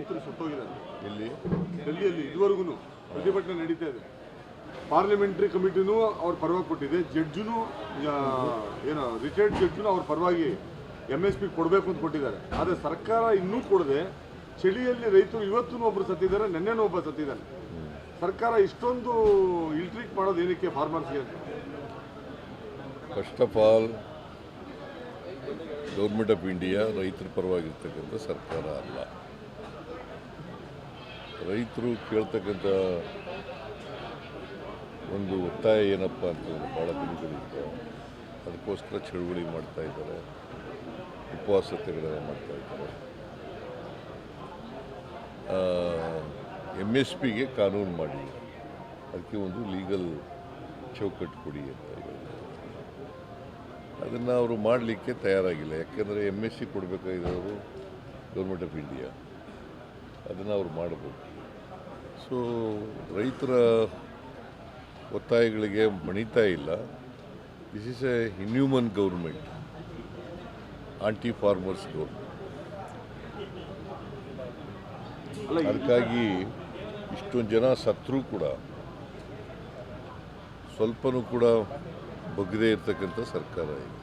ರೈತರು ಸತ್ತೋಗಿದ್ದಾರೆ. ಇಲ್ಲಿ ಡೆಲ್ಲಿಯಲ್ಲಿ ಇದುವರೆಗೂ ಪ್ರತಿಭಟನೆ ನಡೀತಾ ಇದೆ. ಪಾರ್ಲಿಮೆಂಟ್ರಿ ಕಮಿಟಿನೂ ಅವ್ರ ಪರವಾಗಿ ಕೊಟ್ಟಿದೆ, ಜಡ್ಜುನು ಏನೋ ರಿಟೈರ್ಡ್ ಜಡ್ಜುನು ಅವ್ರ ಪರವಾಗಿ MSP ಕೊಡಬೇಕು ಅಂತ ಕೊಟ್ಟಿದ್ದಾರೆ. ಆದರೆ ಸರ್ಕಾರ ಇನ್ನೂ ಕೊಡದೆ ಚಳಿಯಲ್ಲಿ ರೈತರು ಇವತ್ತೂ ಒಬ್ಬರು ಸತ್ತಿದ್ದಾರೆ, ನೆನ್ನೆನೂ ಒಬ್ಬ ಸತ್ತಿದ್ದಾನೆ. ಸರ್ಕಾರ ಇಷ್ಟೊಂದು ಇಲ್ಟ್ರೀಟ್ ಮಾಡೋದು ಏನಕ್ಕೆ ಫಾರ್ಮರ್ಸ್ಗೆ ಅಂತ? First of all government of India ರೈತರ ಪರವಾಗಿರ್ತಕ್ಕಂಥ ಸರ್ಕಾರ ಅಲ್ಲ. ರೈತರು ಕೇಳ್ತಕ್ಕಂಥ ಒಂದು ಒತ್ತಾಯ ಏನಪ್ಪ ಅಂತಂದರೆ ಭಾಳ ದಿನಗಳಿಂದ ಅದಕ್ಕೋಸ್ಕರ ಚಳುವಳಿ ಮಾಡ್ತಾ ಇದ್ದಾರೆ, ಉಪವಾಸ ಸತ್ಯಾಗ್ರಹ ಮಾಡ್ತಾ ಇದ್ದಾರೆ. MSPಗೆ ಕಾನೂನು ಮಾಡಿ ಅದಕ್ಕೆ ಒಂದು ಲೀಗಲ್ ಚೌಕಟ್ಟು ಕೊಡಿ ಅಂತ ಹೇಳಿದ್ದಾರೆ. ಅದನ್ನು ಅವರು ಮಾಡಲಿಕ್ಕೆ ತಯಾರಾಗಿಲ್ಲ. ಯಾಕೆಂದರೆ MSC ಕೊಡಬೇಕಾಗಿರೋರು ಗೌರ್ಮೆಂಟ್ ಆಫ್ ಇಂಡಿಯಾ, ಅದನ್ನು ಅವ್ರು ಮಾಡಬೇಕು. ಸೊ ರೈತರ ಒತ್ತಾಯಗಳಿಗೆ ಮಣಿತಾ ಇಲ್ಲ. This is a inhuman government, anti farmers government. ಅದಕ್ಕಾಗಿ ಇಷ್ಟೊಂದು ಜನ ಸತ್ರೂ ಕೂಡ ಸ್ವಲ್ಪನೂ ಕೂಡ ಬಗ್ಗದೇ ಇರ್ತಕ್ಕಂಥ ಸರ್ಕಾರ ಇದೆ.